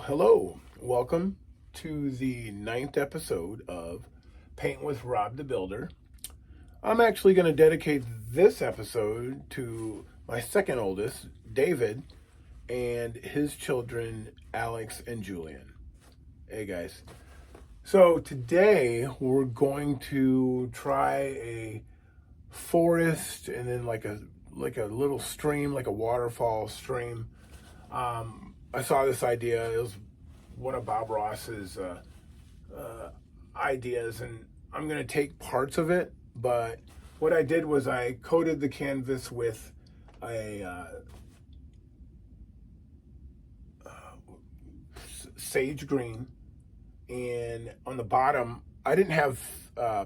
Hello. Welcome to the 9th episode of Paint with Rob the Builder. I'm actually going to dedicate this episode to my second oldest, David, and his children, Alex and Julian. Hey guys. So today we're going to try a forest and then like a little stream, like a waterfall stream. I saw this idea. It was one of Bob Ross's ideas, and I'm going to take parts of it. But what I did was I coated the canvas with a sage green, and on the bottom I didn't have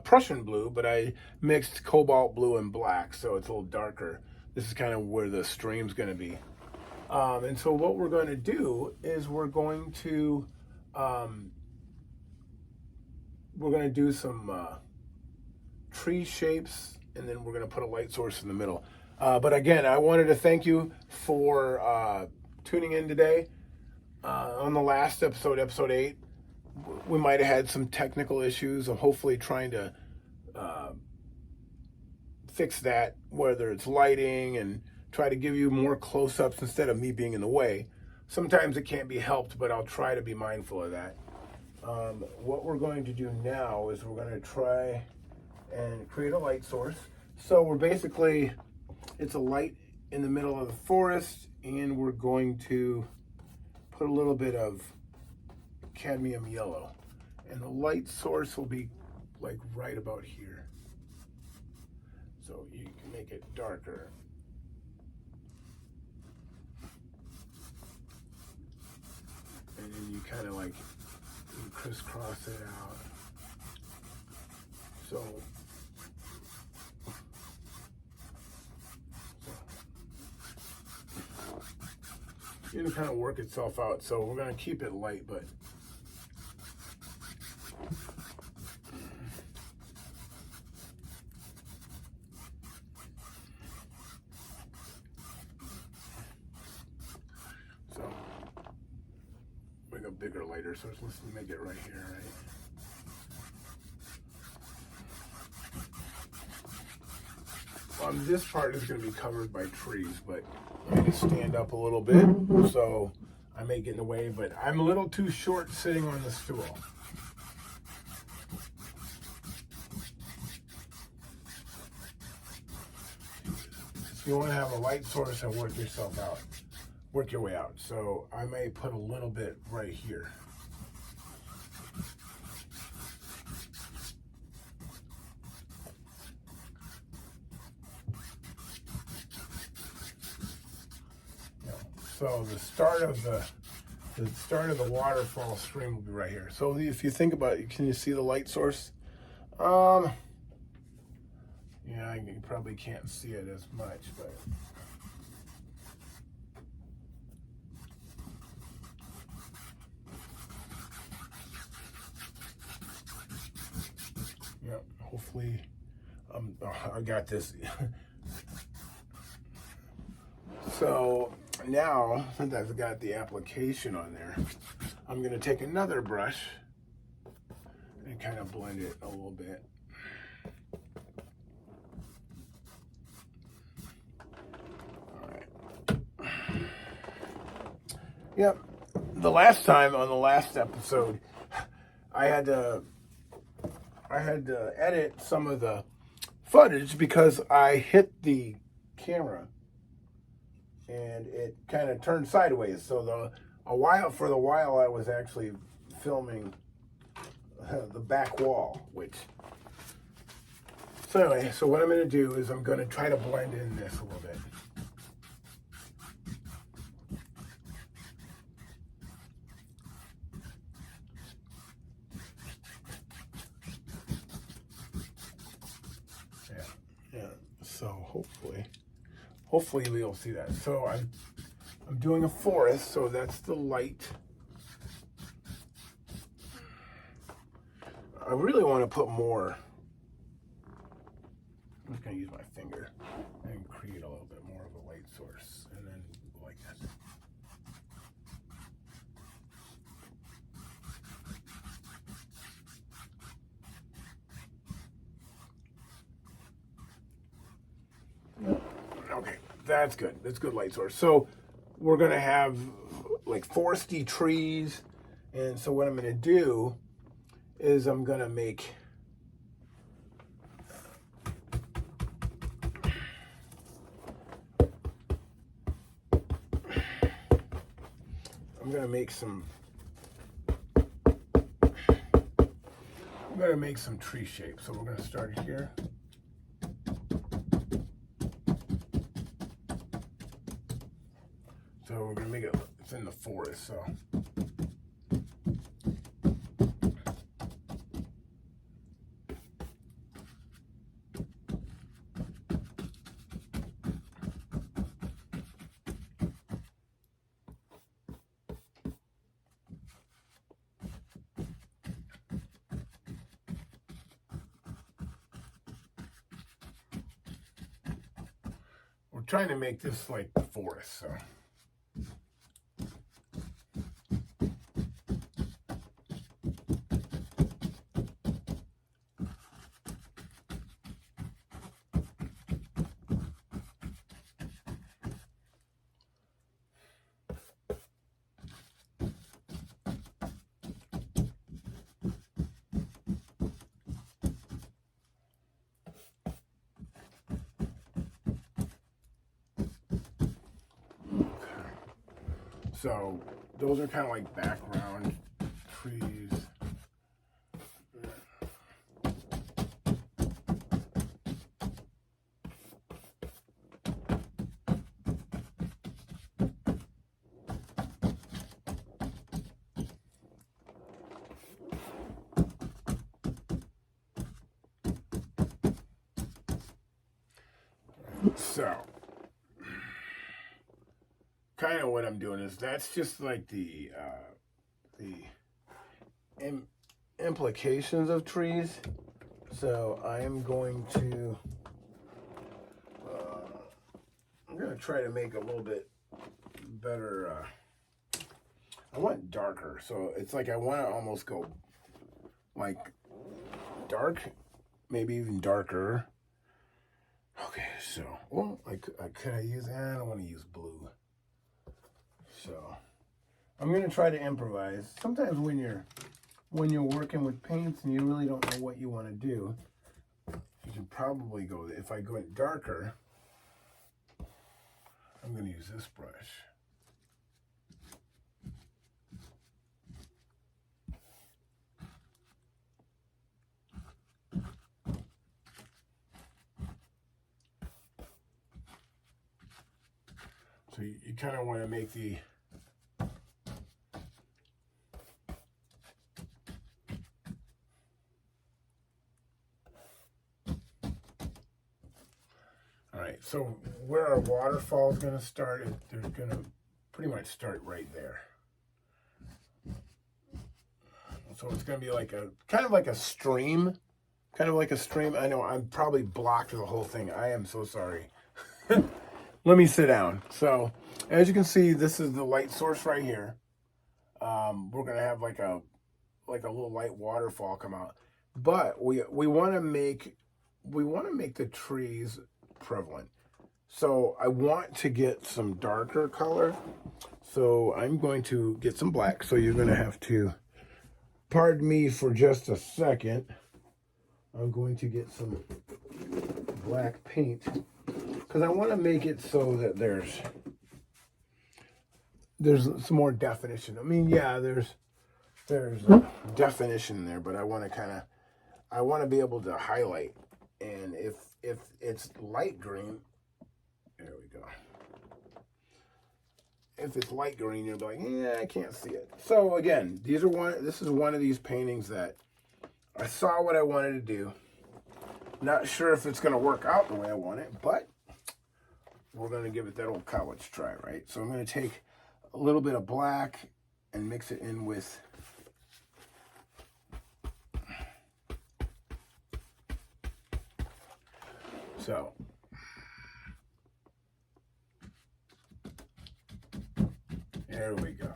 Prussian blue, but I mixed cobalt blue and black, so it's a little darker. This is kind of where the stream's going to be. And so what we're going to do is we're going to do some tree shapes, and then we're going to put a light source in the middle. But again, I wanted to thank you for tuning in today. On the last episode, episode 8, we might have had some technical issues. I'm hopefully trying to fix that, whether it's lighting, and try to give you more close-ups instead of me being in the way. Sometimes it can't be helped, but I'll try to be mindful of that. What we're going to do now is we're going to try and create a light source. So we're basically, it's a light in the middle of the forest, and we're going to put a little bit of cadmium yellow. And the light source will be like right about here. So you can make it darker. And then you kind of like you crisscross it out. So it's going to kind of work itself out. So we're going to keep it light, but make a bigger lighter source. Let's make it right here, right? This part is going to be covered by trees, but let me just stand up a little bit so I may get in the way, but I'm a little too short sitting on the stool. So you want to have a light source and work your way out. So I may put a little bit right here. So the start of the waterfall stream will be right here. So if you think about it, can you see the light source? Yeah, you probably can't see it as much, but yeah, hopefully I got this. So now, since I've got the application on there, I'm going to take another brush and kind of blend it a little bit. All right. Yep. The last time on the last episode, I had to edit some of the footage because I hit the camera and it kind of turned sideways. So for the while I was actually filming the back wall, so anyway, so what I'm going to do is I'm going to try to blend in this a little bit. Yeah. So hopefully we'll see that. So I'm doing a forest, so that's the light. I really want to put more. I'm just going to use my finger and create a little bit more of a light source, and then like that. That's good. That's good light source. So we're going to have like foresty trees. And so what I'm going to do is I'm going to make some tree shapes. So we're going to start it here. So we're going to make it, it's in the forest, so. We're trying to make this like the forest, so. So those are kind of like background trees. So kind of what I'm doing is that's just like the implications of trees. So I am going to I'm going to try to make a little bit better. I want darker, so it's like I want to almost go like dark, maybe even darker. Okay, so well, could I use? I don't want to use blue. So I'm gonna try to improvise. Sometimes when you're working with paints and you really don't know what you want to do, you can probably go. If I go darker, I'm gonna use this brush. So you kind of want to make the all right. So where our waterfall is going to start, they're going to pretty much start right there. So it's going to be like a kind of like a stream, I know I'm probably blocked the whole thing. I am so sorry. Let me sit down. So as you can see, this is the light source right here. We're gonna have like a little light waterfall come out, but we want to make the trees prevalent. So I want to get some darker color. So I'm going to get some black. So you're gonna have to pardon me for just a second. I'm going to get some black paint because I want to make it so that there's some more definition. I mean, yeah, there's definition there, but I want to be able to highlight. And if it's light green, there we go. If it's light green, you'll be like, yeah, I can't see it. So again, this is one of these paintings that I saw what I wanted to do. Not sure if it's going to work out the way I want it, but we're going to give it that old college try, right? So I'm going to take a little bit of black and mix it in with so there we go.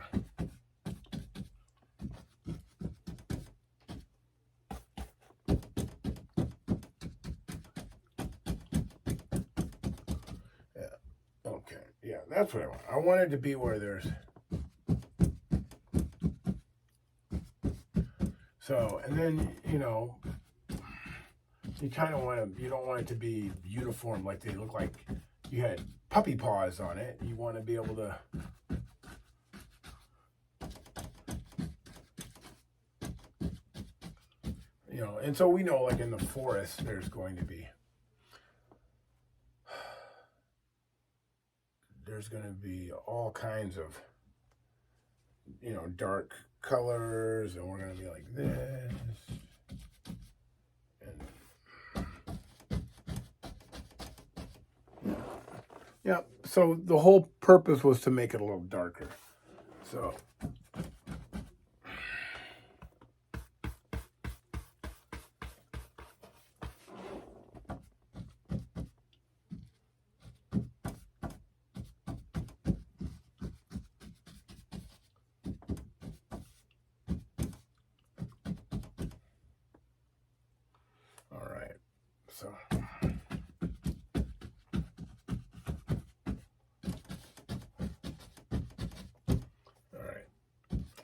Yeah, that's what I want. I want it to be where there's... So, and then, you know, you kind of want to, you don't want it to be uniform, like they look like you had puppy paws on it. You want to be able to... You know, and so we know, like in the forest, there's going to be all kinds of, you know, dark colors, and we're going to be like this. And yeah, so the whole purpose was to make it a little darker. So all right. So all right.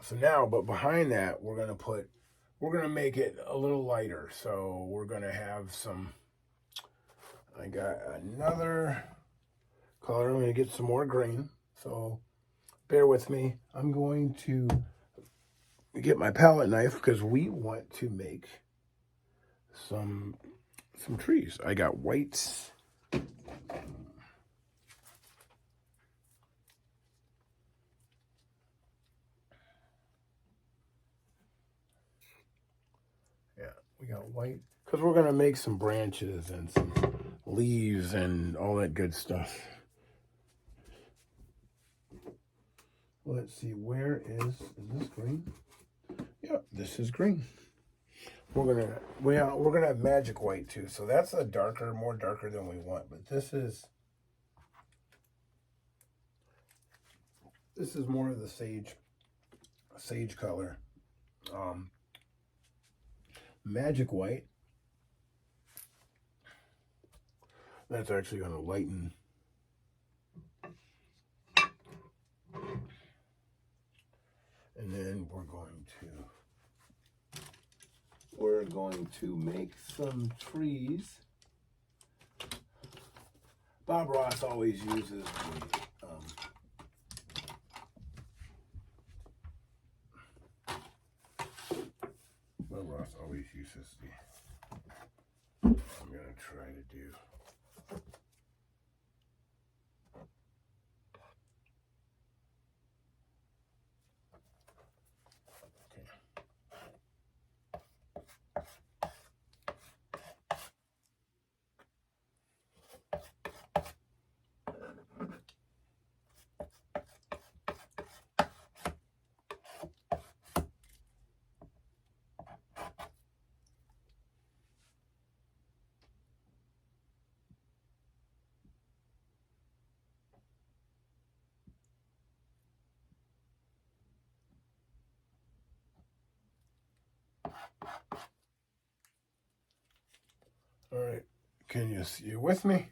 So now, but behind that, we're going to make it a little lighter. So we're going to have some, I got another color. I'm going to get some more green. So bear with me. I'm going to get my palette knife because we want to make some trees. I got whites. Yeah, we got white because we're going to make some branches and some leaves and all that good stuff. Let's see, where is this green? Yep, this is green. We're gonna have magic white too, so that's a more darker than we want. But this is more of the sage color. Magic white. That's actually going to lighten. And then we're going to make some trees. Bob Ross always uses I'm going to try to do. All right, can you see you with me?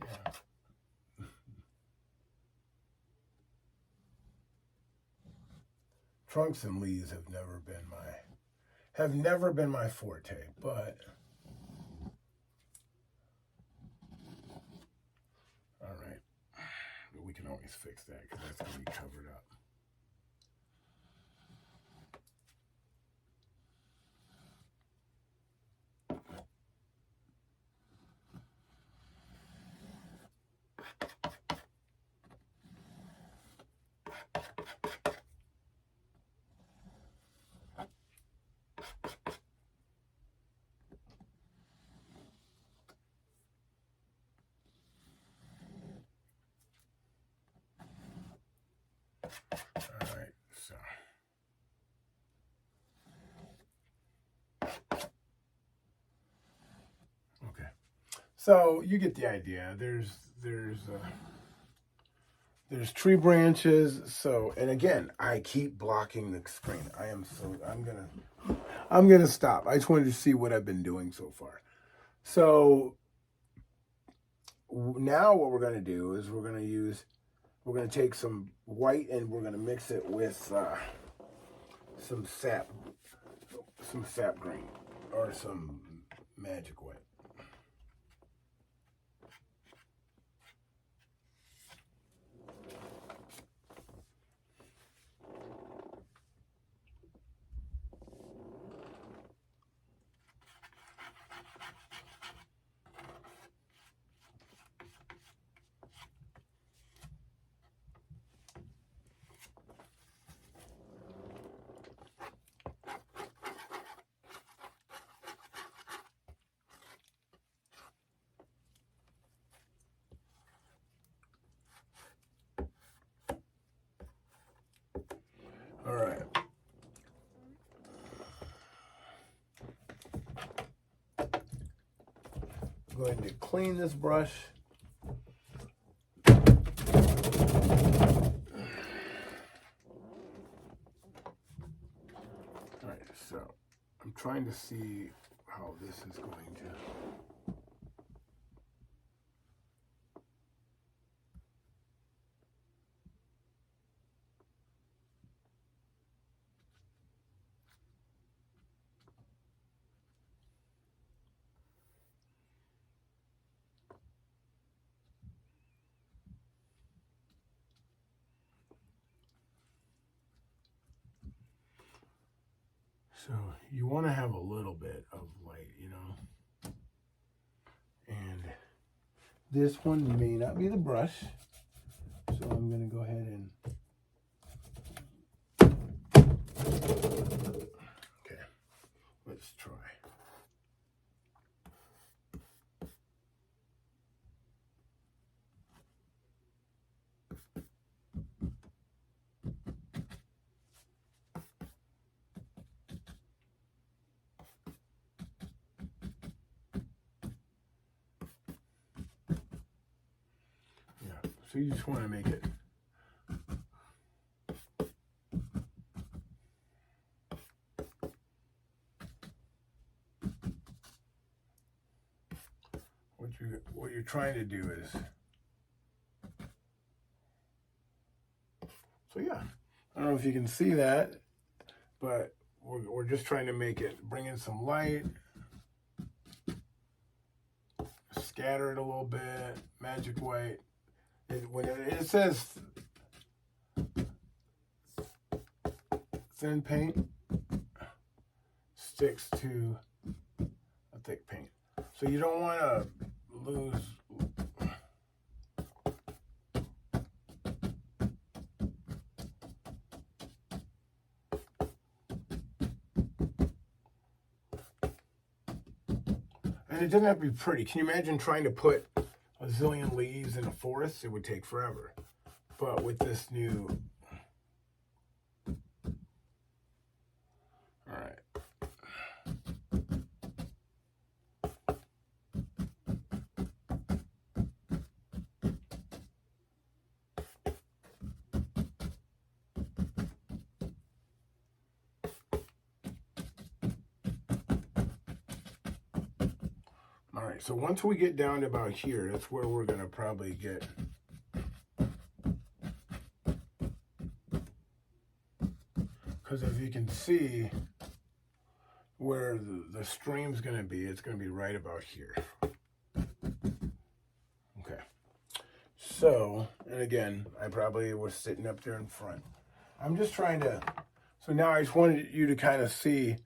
Yeah. Trunks and leaves have never been have never been my forte, but all right. We can always fix that because that's going to be covered up. All right, so. Okay, so you get the idea. There's tree branches. So, and again, I keep blocking the screen. I'm gonna stop. I just wanted to see what I've been doing so far. So now what we're gonna do is we're gonna take some white and we're gonna mix it with some sap green or some magic white. All right. I'm going to clean this brush. All right, so I'm trying to see how this is going to. So you want to have a little bit of light, you know. And this one may not be the brush, so I'm going to go ahead and. Okay, let's try. Yeah, so you just want to make it. What you're trying to do is. So yeah, I don't know if you can see that, but we're just trying to make it, bring in some light, scatter it a little bit, magic white. When it says thin paint, sticks to a thick paint. So you don't want to lose. And it doesn't have to be pretty. Can you imagine trying to put a zillion leaves in a forest? It would take forever. But with this new... All right. All right, so once we get down to about here, that's where we're going to probably get... Because as you can see, where the stream's going to be, it's going to be right about here. Okay. So, and again, I probably was sitting up there in front. I'm just trying to, so now I just wanted you to kind of see,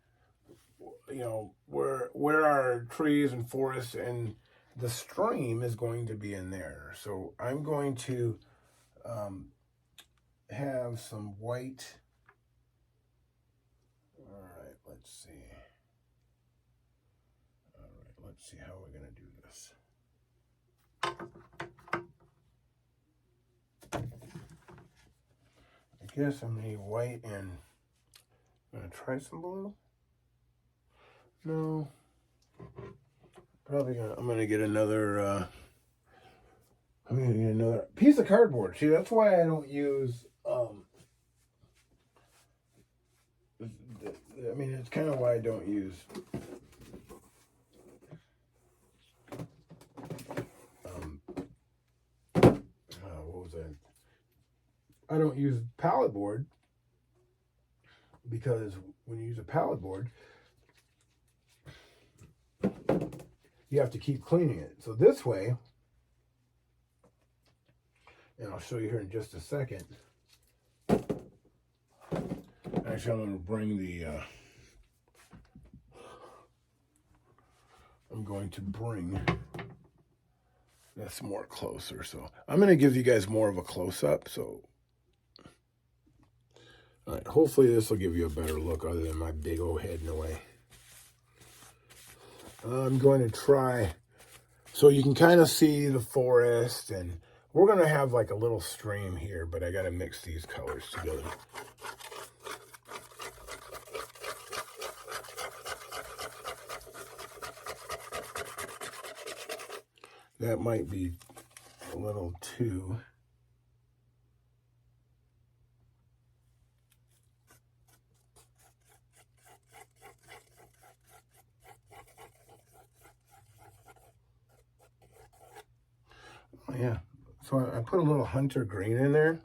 you know, where our trees and forests and the stream is going to be in there. So I'm going to have some white. All right, let's see. All right, let's see how we're going to do this. I guess I'm going to need white and I'm going to try some blue. No. Probably I'm going to get another I'm going to get another piece of cardboard. See, that's why I don't use I mean, it's kind of why I don't use what was that? I don't use pallet board because when you use a pallet board, you have to keep cleaning it. So this way, and I'll show you here in just a second. Actually, I'm going to bring this more closer. So I'm going to give you guys more of a close-up. So, all right, hopefully this will give you a better look other than my big old head in the way. I'm going to try, so you can kind of see the forest, and we're going to have like a little stream here, but I got to mix these colors together. That might be a little too. Oh, yeah. So I put a little hunter green in there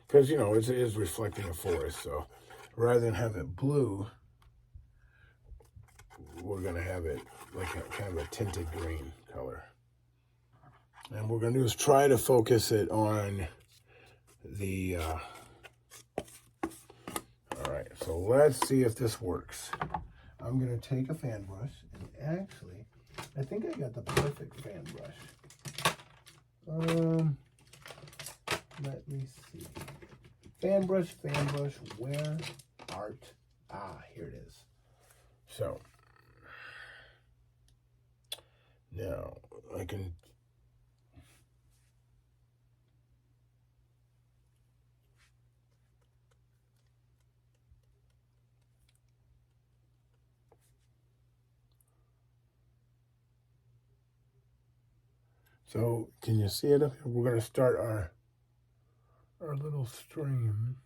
because, you know, it is reflecting a forest. So rather than have it blue, we're going to have it like kind of a tinted green color. And what we're going to do is try to focus it on the, all right, so let's see if this works. I'm going to take a fan brush, and actually, I think I got the perfect fan brush. Let me see. Fan brush, where art? Ah, here it is. So, now I can so can you see it up here? We're going to start our little stream.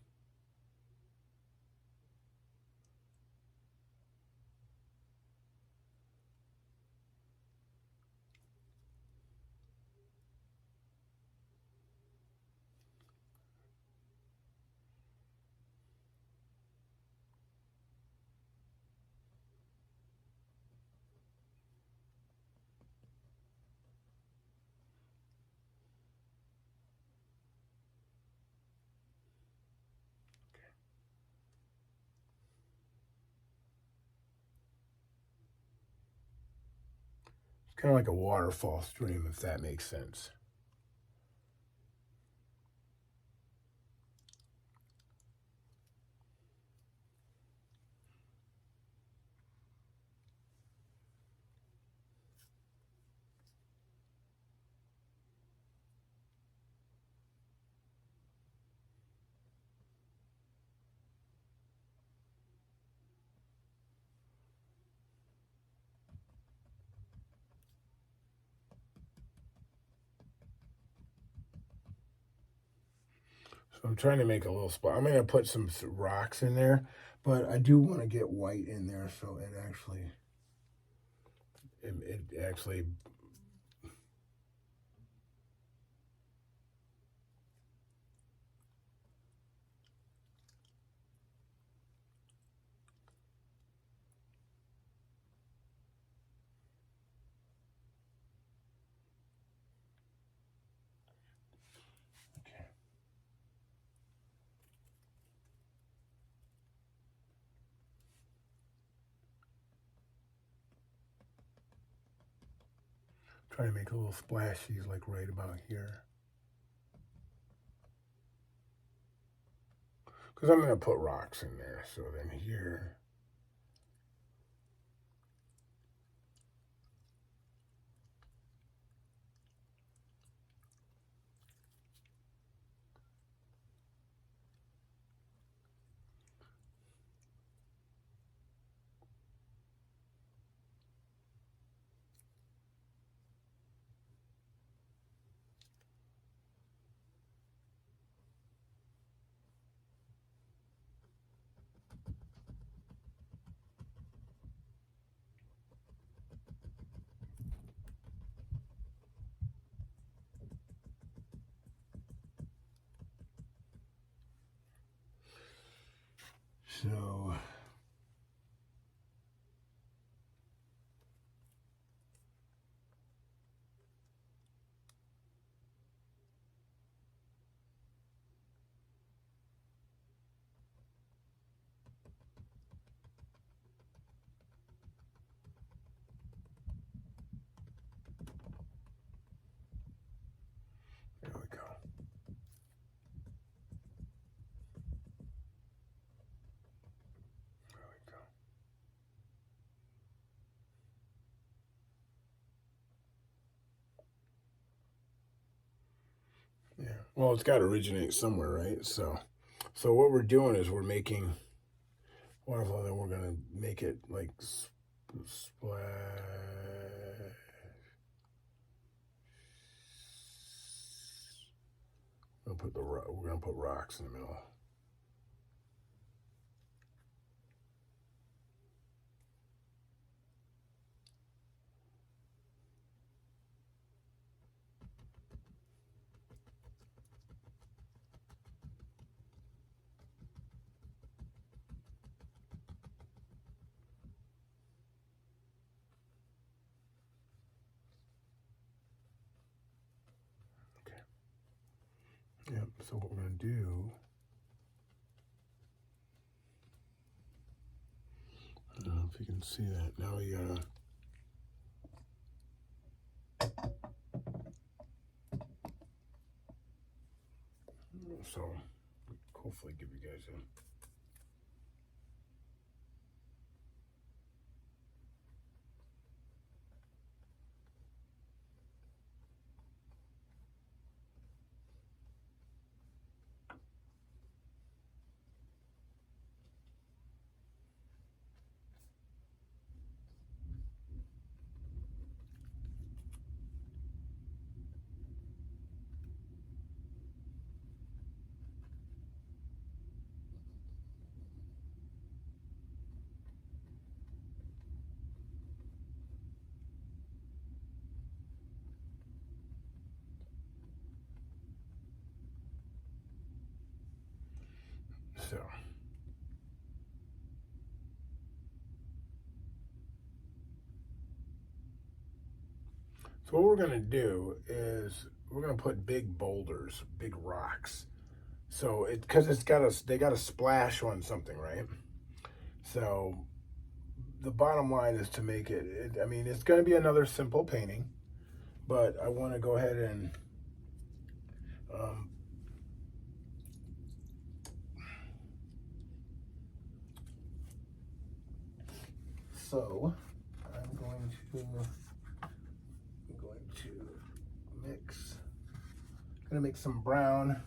Kind of like a waterfall stream, if that makes sense. So I'm trying to make a little spot. I'm going to put some rocks in there, but I do want to get white in there so it actually Try to make a little splashies like right about here. Because I'm going to put rocks in there. So then here. So there we go. There we go. Yeah. Well, it's got to originate somewhere, right? So what we're doing is we're making waterfall, then we're gonna make it like splash. We're gonna put rocks in the middle. Yep, so what we're going to do, I don't know if you can see that. Now we got to, so hopefully give you guys a, so. So what we're going to do is we're going to put big boulders, big rocks. So because they got to splash on something, right? So the bottom line is to make I mean, it's going to be another simple painting, but I want to go ahead and so I'm going to mix. I'm going to make some brown.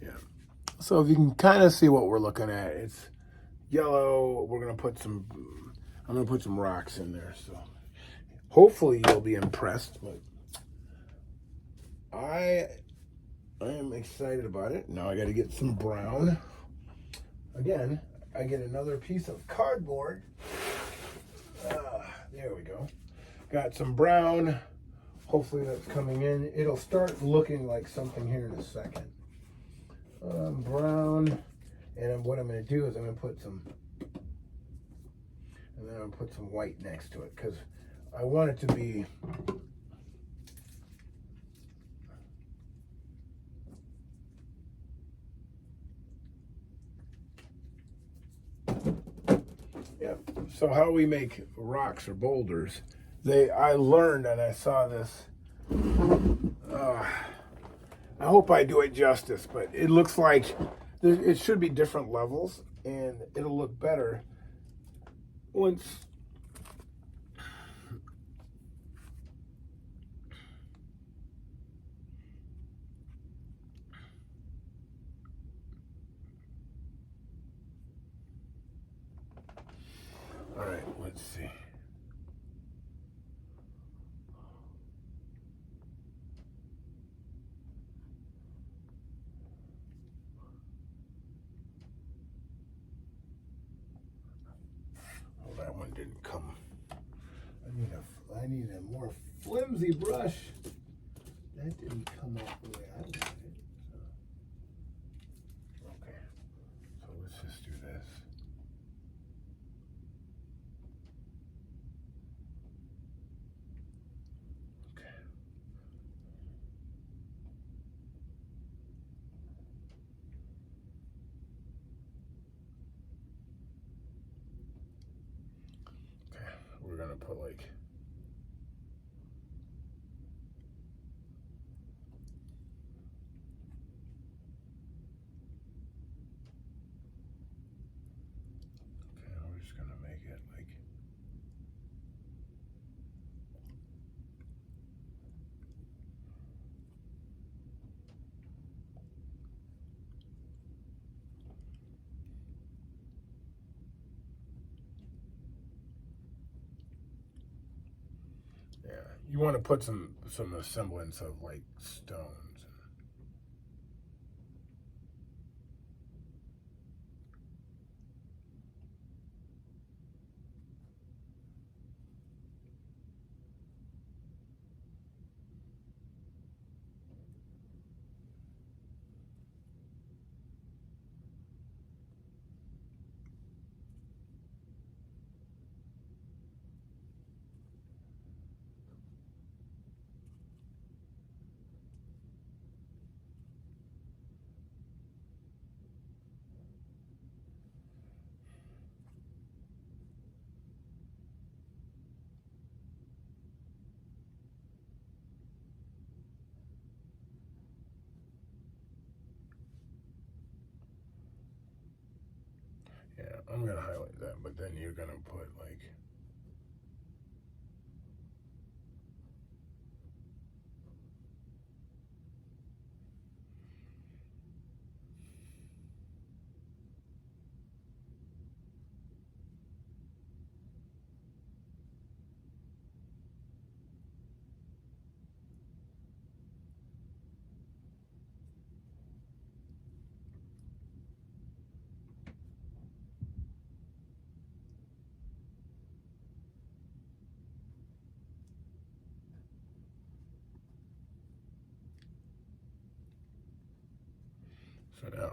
Yeah. So if you can kind of see what we're looking at, it's yellow. I'm going to put some rocks in there. So hopefully you'll be impressed. But I am excited about it. Now I got to get some brown. Again, I get another piece of cardboard. There we go. Got some brown. Hopefully that's coming in. It'll start looking like something here in a second. Brown. And what I'm going to do is I'm going to put some, and then I'm going to put some white next to it because I want it to be So how we make rocks or boulders, I learned and I saw this, I hope I do it justice, but it looks like it should be different levels and it'll look better once. All right, let's see. Oh, that one didn't come. I need a more flimsy brush. That didn't come out the way I wanted it. Okay, so let's just do this. Okay. Okay, we're gonna put like. Okay, we're just gonna make it like. Yeah, you want to put some semblance of like stones. Yeah, I'm gonna highlight that, but then you're gonna put like. So now.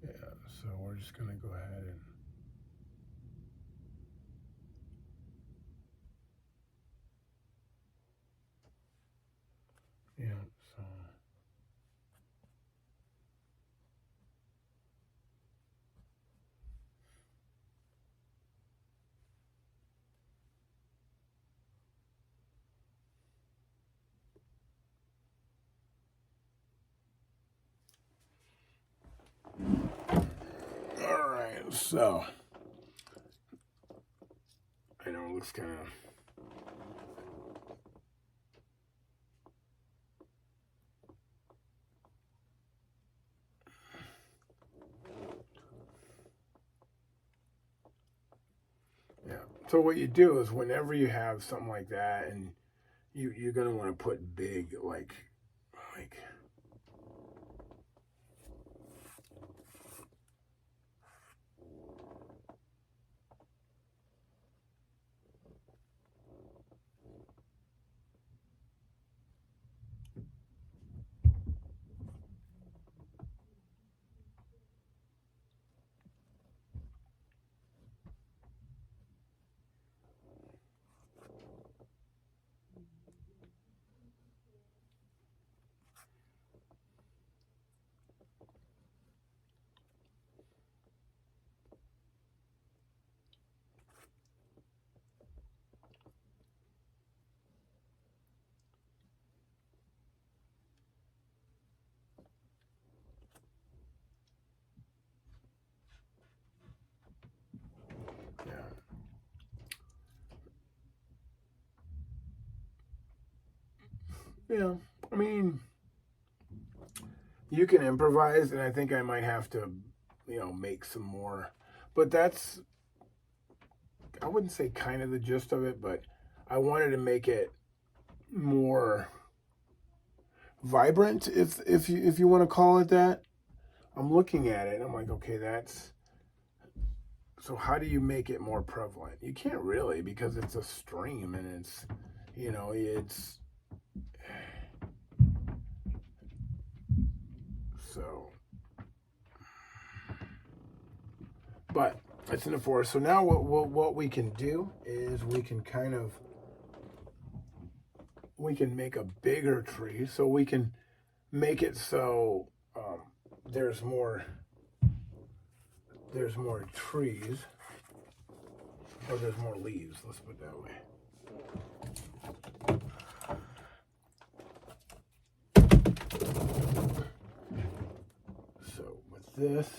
Yeah, so we're just gonna go ahead and. Yeah, so. All right, so. I know it looks kind of. Yeah. So what you do is whenever you have something like that, and you're gonna want to put big like Yeah, I mean, you can improvise, and I think I might have to, make some more. But that's, I wouldn't say kind of the gist of it, but I wanted to make it more vibrant, if you want to call it that. I'm looking at it and I'm like, okay, that's, so how do you make it more prevalent? You can't really, because it's a stream and it's so, but it's in the forest. So now what we can do is we can make a bigger tree, so we can make it so there's more trees, or there's more leaves, let's put it that way. So with this,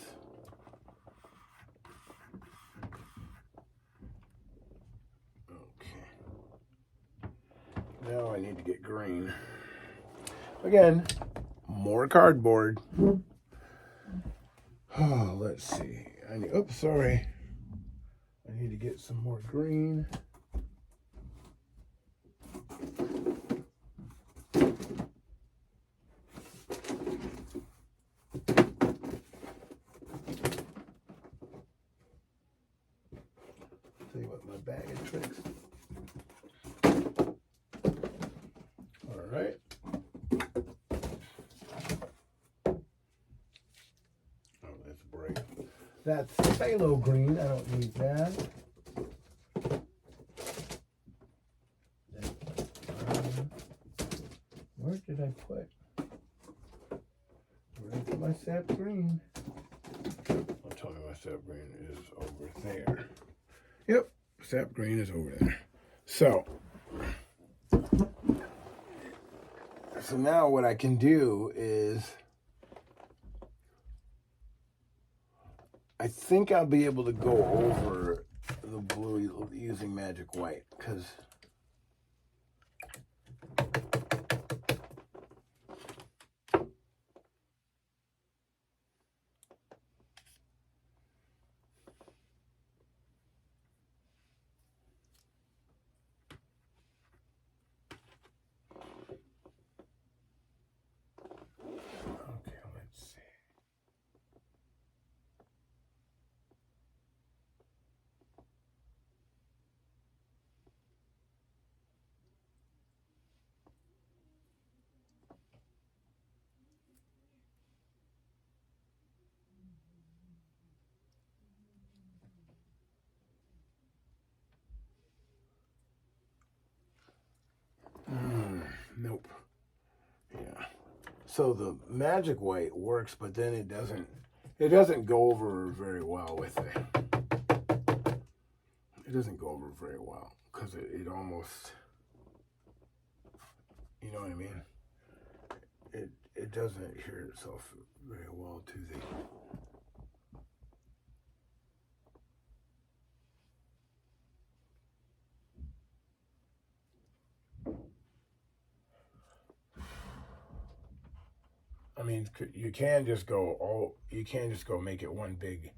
okay, now I need to get green. Again, more cardboard. Oh, let's see. Oops, sorry. I need to get some more green. Tell you what, my bag of tricks. All right. Oh, that's bright. That's phthalo green. I don't need that. Where did I put? Where's my sap green? I'll tell you my sap green is over there. Yep, sap green is over there. So now what I can do is, I think I'll be able to go over the blue using magic white, because okay, let's see. Nope. Yeah. So the magic white works, but then it doesn't go over very well with it. It doesn't go over very well, because it almost, you know what I mean? It doesn't adhere itself very well to the. I mean, you can just go make it one big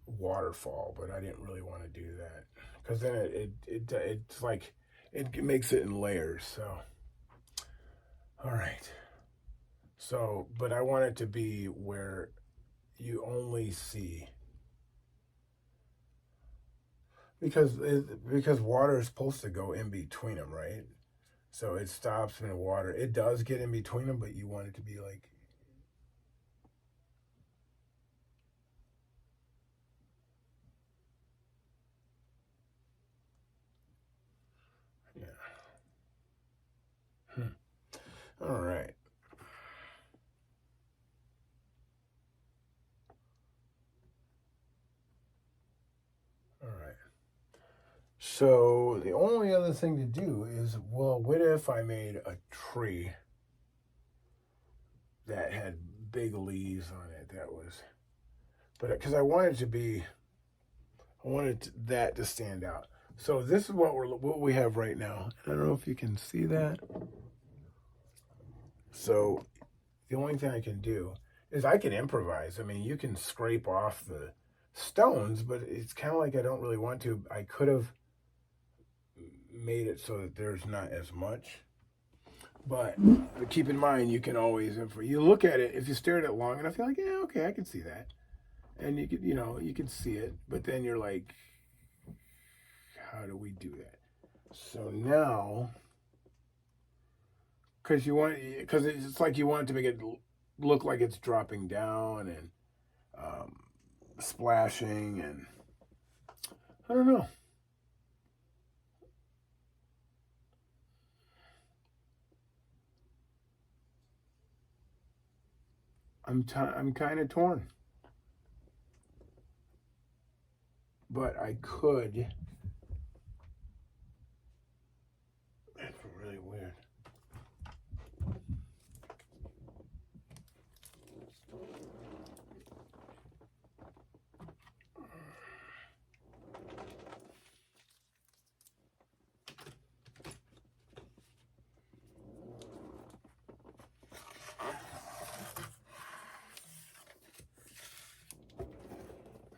waterfall, but I didn't really want to do that, because then it's like it makes it in layers. So, all right. So, but I want it to be where you only see, because water is supposed to go in between them, right? So it stops in the water. It does get in between them, but you want it to be like. Yeah. All right. All right. So the only other thing to do is, well, what if I made a tree that had big leaves on it? That was, but because I wanted that to stand out. So this is what we have right now. I don't know if you can see that. So the only thing I can do is I can improvise. I mean, you can scrape off the stones, but it's kind of like I don't really want to. I could have made it so that there's not as much. But keep in mind, you can always, if you look at it, if you stare at it long enough, you're like, yeah, okay, I can see that. And you could, you can see it, but then you're like, how do we do that? So now, because it's like you want it to make it look like it's dropping down and um, splashing, and I don't know. I'm kind of torn, but I could. That's really weird.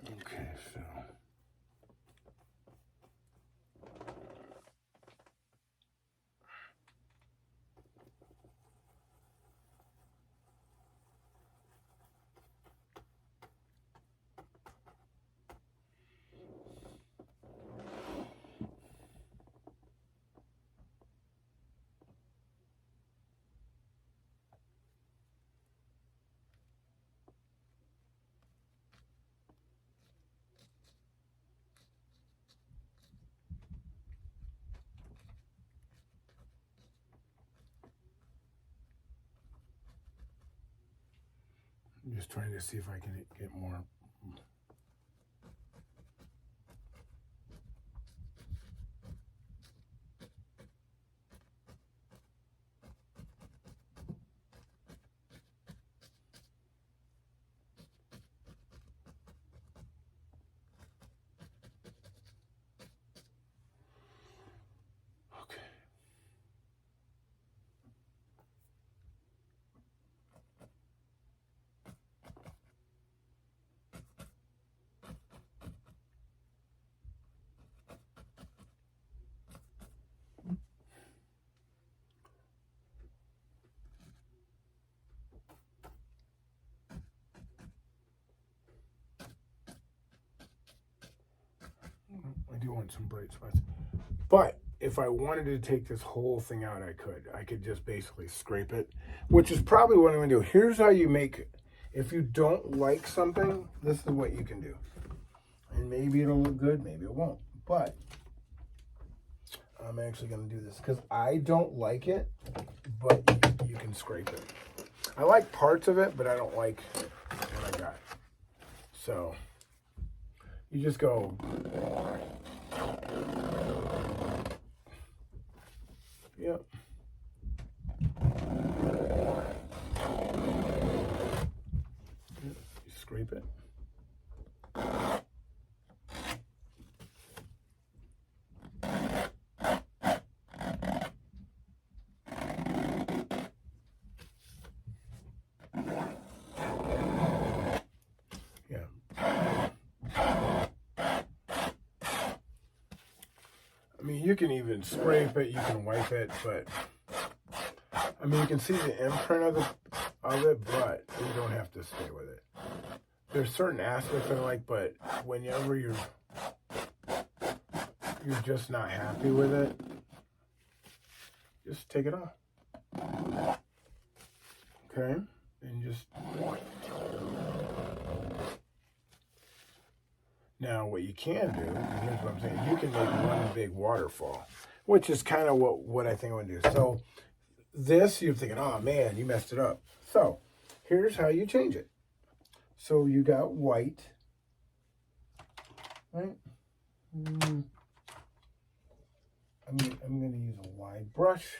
Okay, so. I'm just trying to see if I can get more. Okay. I do want some bright spots. But if I wanted to take this whole thing out, I could. I could just basically scrape it, which is probably what I'm going to do. Here's how you make, if you don't like something, this is what you can do. And maybe it'll look good, maybe it won't. But I'm actually going to do this because I don't like it, but you can scrape it. I like parts of it, but I don't like what I got. So you just go. Yep. You scrape it. Yeah. I mean, you can even scrape it, you can wipe it, but I mean, you can see the imprint of it, but you don't have to stay with it. There's certain aspects I like, but whenever you're just not happy with it, just take it off. Okay? And just. Now, what you can do, and here's what I'm saying, you can make one big waterfall, which is kind of what I think I'm going to do. So, this, you're thinking, oh man, you messed it up. So, here's how you change it. So, you got white, right? I'm going to use a wide brush.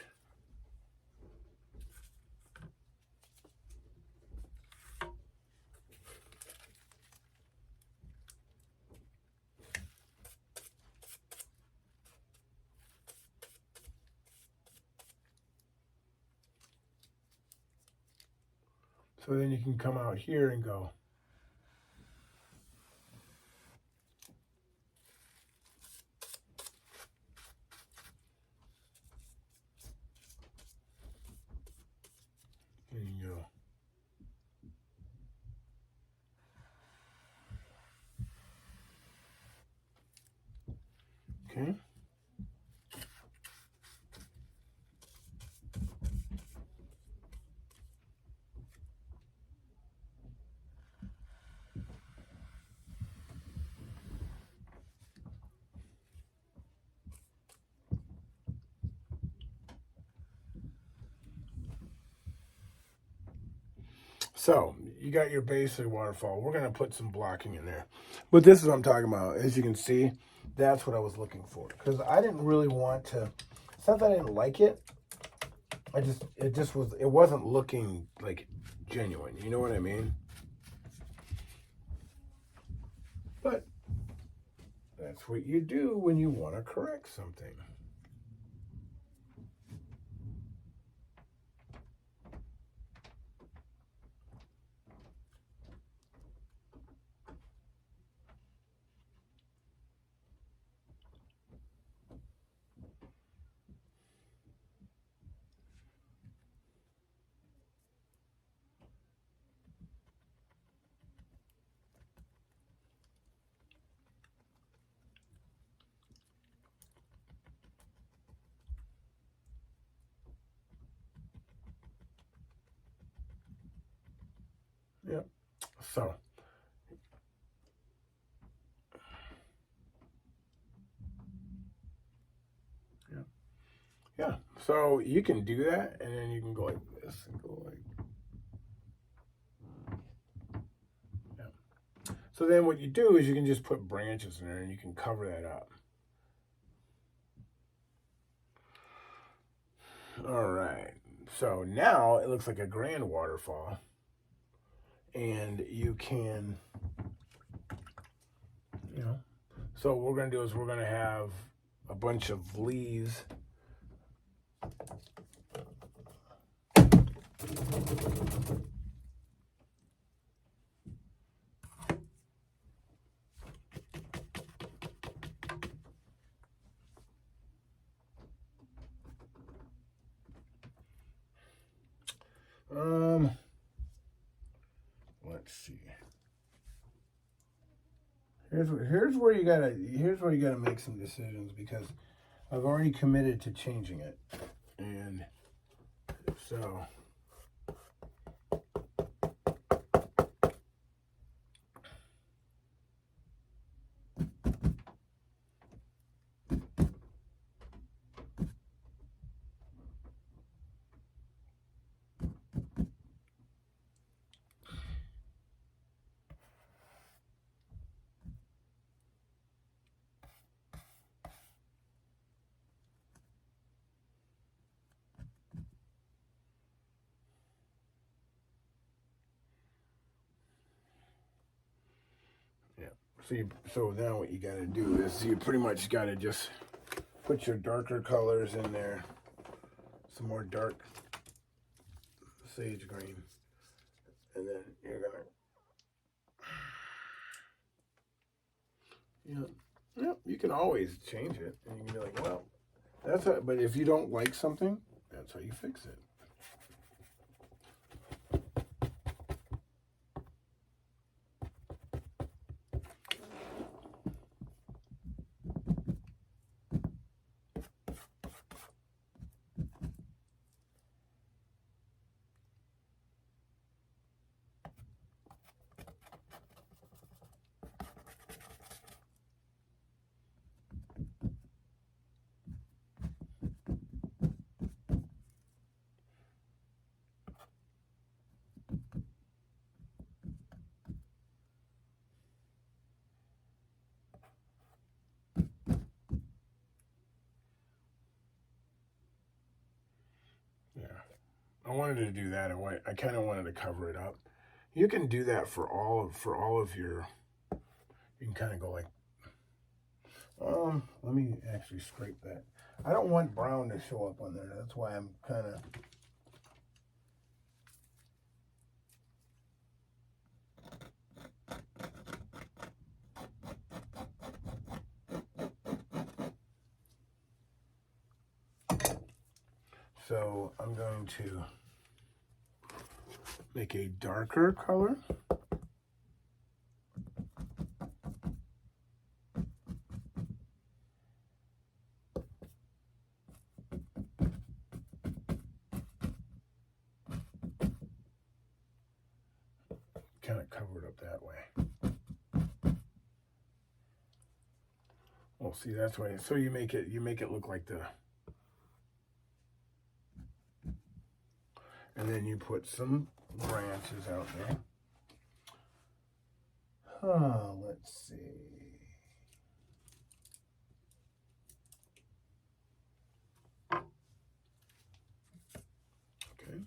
So then you can come out here and go. There you go. Okay. So you got your basic waterfall. We're going to put some blocking in there. But this is what I'm talking about. As you can see, that's what I was looking for. Because I didn't really want to, it's not that I didn't like it. It wasn't looking like genuine. You know what I mean? But that's what you do when you want to correct something. Yep. So. Yeah. Yeah. So you can do that, and then you can go like this and go like. Yeah. So then what you do is you can just put branches in there, and you can cover that up. All right. So now it looks like a grand waterfall, and you can, you know. So what we're gonna do is we're gonna have a bunch of leaves. Let's see. Here's where you gotta make some decisions, because I've already committed to changing it, and so. Yeah. So now what you got to do is you pretty much got to just put your darker colors in there. Some more dark sage green, and then you're gonna. Yeah. You can always change it, and you can be like, well, that's how, but if you don't like something, that's how you fix it. Yeah. I wanted to do that. I kind of wanted to cover it up. You can do that for all of your. You can kind of go like. Let me actually scrape that. I don't want brown to show up on there. That's why I'm kind of. So I'm going to make a darker color. Kind of cover it up that way. Well, see, that's why. So you make it look like the, and then you put some branches out there. Let's see. Okay.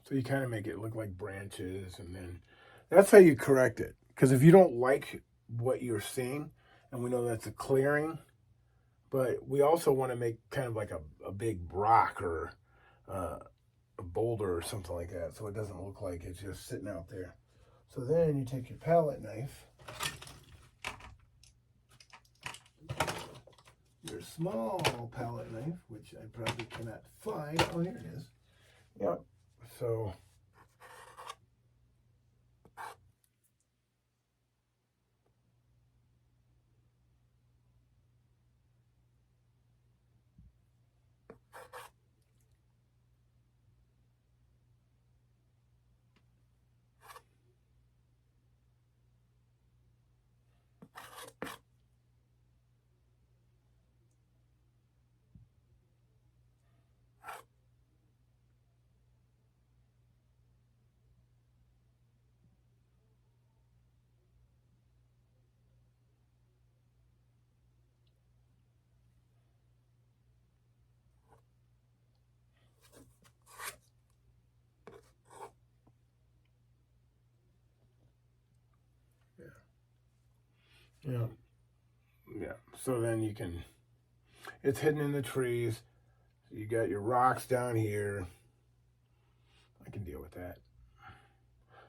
So you kind of make it look like branches, and then that's how you correct it. Because if you don't like what you're seeing, and we know that's a clearing, but we also want to make kind of like a big rock or a boulder or something like that, so it doesn't look like it's just sitting out there. So then you take your palette knife, your small palette knife, which I probably cannot find. Oh, here it is. Yep. So yeah. Yeah. So then you can, it's hidden in the trees. You got your rocks down here. I can deal with that.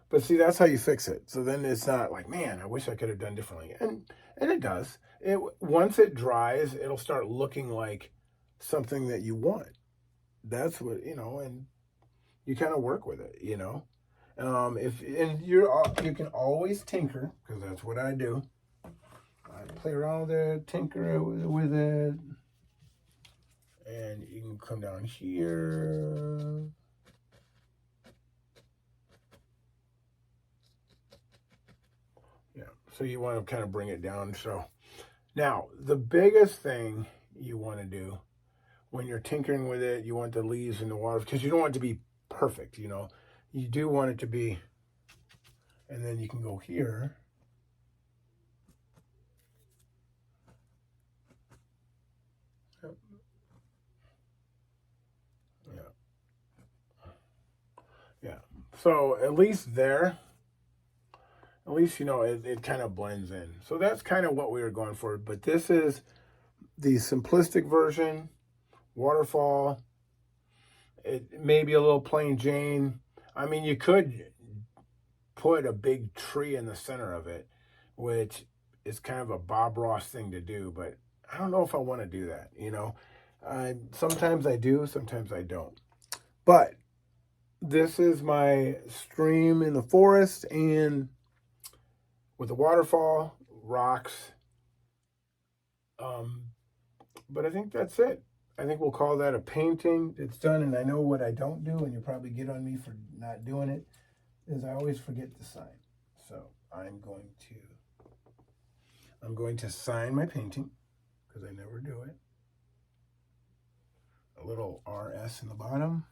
But see, that's how you fix it. So then it's not like, man, I wish I could have done differently. And it does. It once it dries, it'll start looking like something that you want. That's what, and you kind of work with it. If and you can always tinker, because that's what I do. I play around with it, tinker with it, and you can come down here. Yeah, so you want to kind of bring it down. So now the biggest thing you want to do when you're tinkering with it, you want the leaves in the water, because you don't want it to be perfect. You do want it to be, and then you can go here. Yeah. Yeah. So at least there, at least, it kind of blends in. So that's kind of what we were going for. But this is the simplistic version, waterfall. It may be a little plain Jane. I mean, you could put a big tree in the center of it, which is kind of a Bob Ross thing to do, but I don't know if I want to do that. Sometimes I do, sometimes I don't. But this is my stream in the forest, and with the waterfall, rocks. But I think that's it. I think we'll call that a painting. It's done, and I know what I don't do, and you'll probably get on me for not doing it, is I always forget to sign. So I'm going to sign my painting, because I never do it. A little RS in the bottom.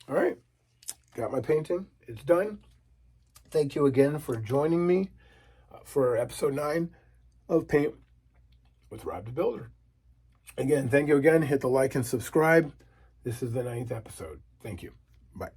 All right, got my painting. It's done. Thank you again for joining me. for episode 9 of Paint with Rob the Builder. Again, thank you again. Hit the like and subscribe. This is the 9th episode. Thank you. Bye.